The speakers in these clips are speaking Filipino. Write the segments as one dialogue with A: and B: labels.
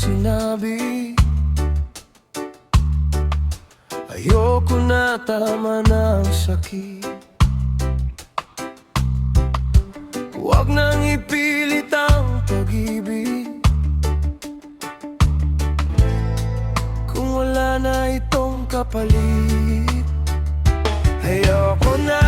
A: sinabi, ayoko na, tama na ang sakit. Huwag nang ipilit ang pag-ibig kung wala na itong kapalit. Ayoko na,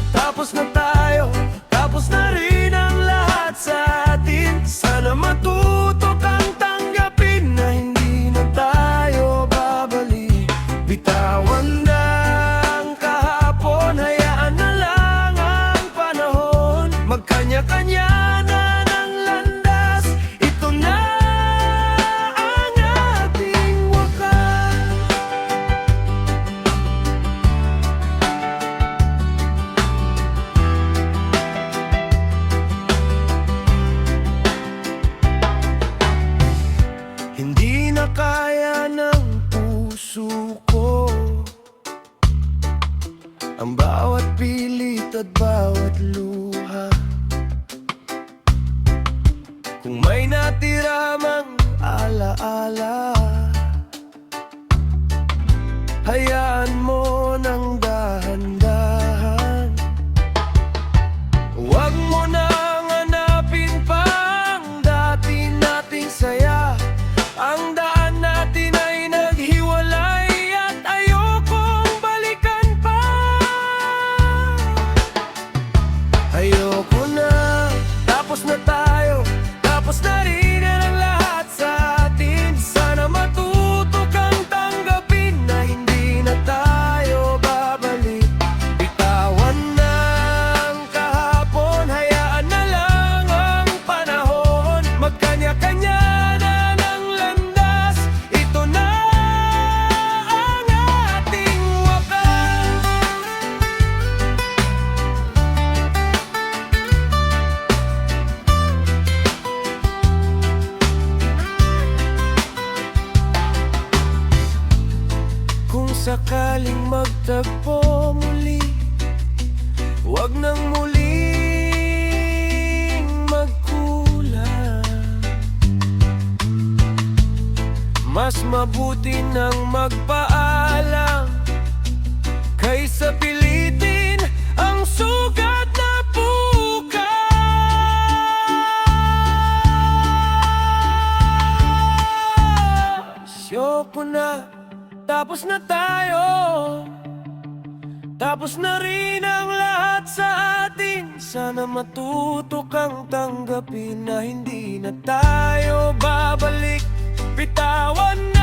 A: tapos na tayo, tapos na rin ang lahat sa atin. Sana matuto kang tanggapin na hindi na tayo babalik. Bitawan na ang kahapon, hayaan na lang ang panahon. Magkanya-kanya na ng landas, ito na ang ating wakas. Hindi na kaya ng puso ko ang bawat pilit at bawat luha. Kung may natira mang alaala, hayaan mo ng dahan-dahan. Huwag mo nang hanapin pa ang dati nating saya. Ang daan natin ay naghiwalay at ayokong balikan pa. Ayoko na, tapos na tayo, tapos na rin ang lahat sa atin. Sana matuto kang tanggapin na hindi na tayo babalik. Bitawan na ang kahapon, hayaan na lang ang panahon. Magkanya-kanya na ng landas, ito na ang ating wakas. Kung sakaling magtagpo muli, huwag nang muling magkulang. Mas mabuti nang magpaalam kaysa pilitin ang sugat na bukas. Ayoko na, tapos na tayo, tapos na rin ang lahat sa atin. Sana matuto kang tanggapin na hindi na tayo babalik. Bitawan na